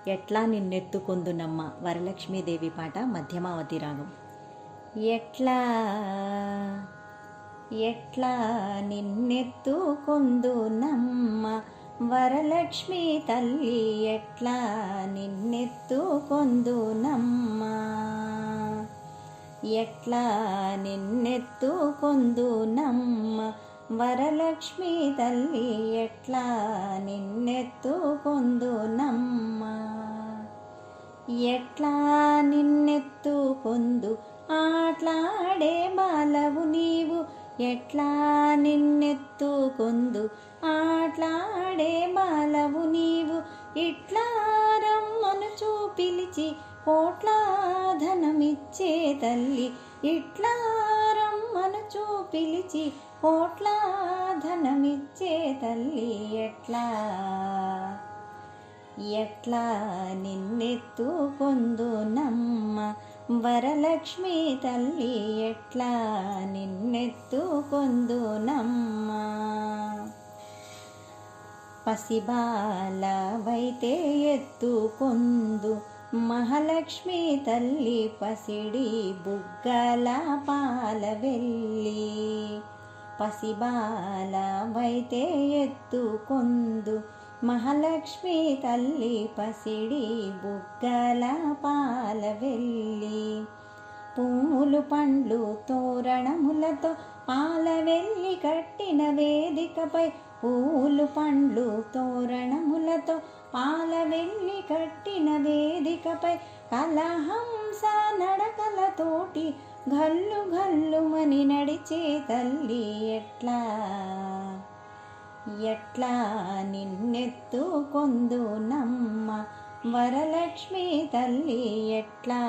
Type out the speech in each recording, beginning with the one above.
ఎట్లా నిన్నెత్తుకొందునమ్మ వరలక్ష్మీదేవి పాట మధ్యమావతి రాగం. ఎట్లా ఎట్లా నిన్నెత్తుకొందునమ్మ వరలక్ష్మీ తల్లి, ఎట్లా నిన్నెత్తుకొందునమ్మ, ఎట్లా నిన్నెత్తుకొందునమ్మ వరలక్ష్మీ తల్లి, ఎట్లా నిన్నెత్తుకొందునమ్మ, ఎట్లా నిన్నెత్తుకొందు ఆట్లాడే బాలవు నీవు, ఎట్లా నిన్నెత్తుకొందు ఆట్లాడే బాలవు నీవు, ఇట్లా రమ్మను చూపిలిచి కోట్ల ధనమిచ్చే తల్లి, ఇట్లా రమ్మను చూపిలిచి కోట్ల ధనమిచ్చే తల్లి, ఎట్లా ఎట్లా నిన్నెత్తుకొందునమ్మ వరలక్ష్మీ తల్లి, ఎట్లా నిన్నెత్తుకొందునమ్మ, పసిబాలవైతే ఎత్తుకొందు మహాలక్ష్మీ తల్లి, పసిడి బుగ్గల పాలవెల్లి, పసిబాలవైతే ఎత్తుకొందు మహాలక్ష్మీ తల్లి, పసిడి బుగ్గల పాలవెల్లి, పూలు పండ్లు తోరణములతో పాలవెల్లి కట్టిన వేదికపై, పూలు పండ్లు తోరణములతో పాలవెల్లి కట్టిన వేదికపై, కలహంస నడకలతోటి గల్లు గల్లుమని నడిచే తల్లి, ఎట్లా ఎట్లా నిన్నెత్తుకొందునమ్మ వరలక్ష్మీ తల్లి, ఎట్లా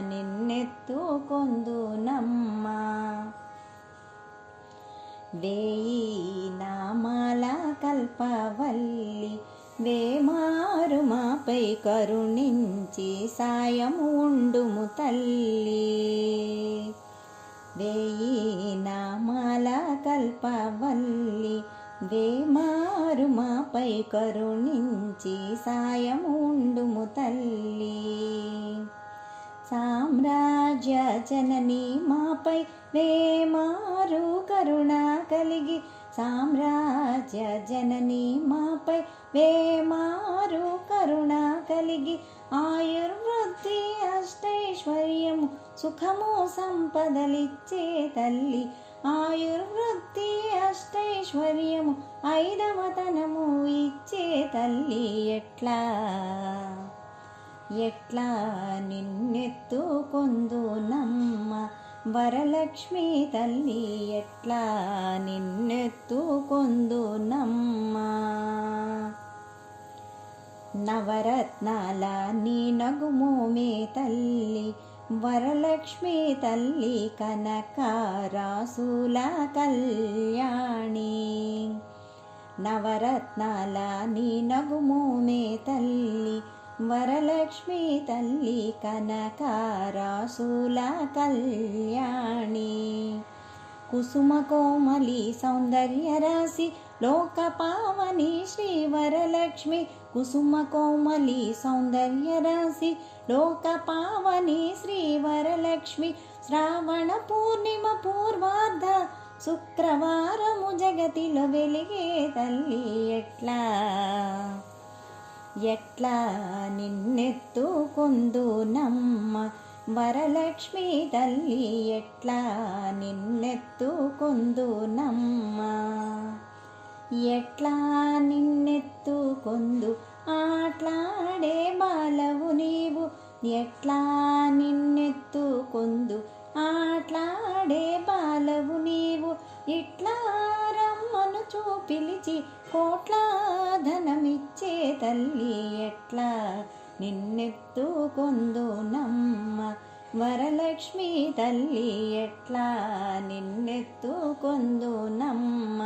నిన్నెత్తుకొందునమ్మ, వేయి నామాల కల్పవల్లి, వేమారు మాపై కరుణించి సాయము ఉండుము తల్లి, వేయి నామాల కల్పవల్లి, వేమారు మాపై కరుణించి సాయము ఉండుము తల్లి, సామ్రాజ్య జనని మాపై వేమారు కరుణ కలిగి, సామ్రాజ్య జనని మాపై వేమారు కరుణ కలిగి, ఆయుర్వృద్ధి అష్టైశ్వర్యము సుఖము సంపదలిచ్చే తల్లి, ఆయుర్వృద్ధి అష్టైశ్వర్యము ఐదవతనము ఇచ్చే తల్లి, ఎట్లా ఎట్లా నిన్నెత్తుకొందునమ్మ వరలక్ష్మీ తల్లి, ఎట్లా నిన్నెత్తుకొందునమ్మ, నవరత్నాల నీ నగుమోమే తల్లి, వరలక్ష్మీ తల్లి కనకరాసుల కళ్యాణి, నవరత్నాల నీ నగుమోమే తల్లి, వరలక్ష్మీ తల్లి కనకరాసుల కళ్యాణి, కుసుమ కోమలి సౌందర్య రాశి లోక పావని శ్రీ వరలక్ష్మి, కుసుమ కోమలి సౌందర్య రాశి లోక పావని శ్రీ వరలక్ష్మి, శ్రావణ పూర్ణిమ పూర్వార్ధ శుక్రవారము జగతిలో వెలిగే తల్లి, ఎట్లా ఎట్లా నిన్నెత్తుకొందునమ్మ వరలక్ష్మీ తల్లి, ఎట్లా నిన్నెత్తుకొందునమ్మ, ఎట్లా నిన్నెత్తుకొందు ఆట్లాడే బాలవు నీవు, ఎట్లా నిన్నెత్తుకొందు ఆట్లాడే బాలవు నీవు, ఇట్లా రమ్మను చూపిలిచి కోట్ల ధనమిచ్చే తల్లి, ఎట్లా నిన్నెత్తుకొందునమ్మ వరలక్ష్మీ తల్లి, ఎట్లా నిన్నెత్తుకొందునమ్మ.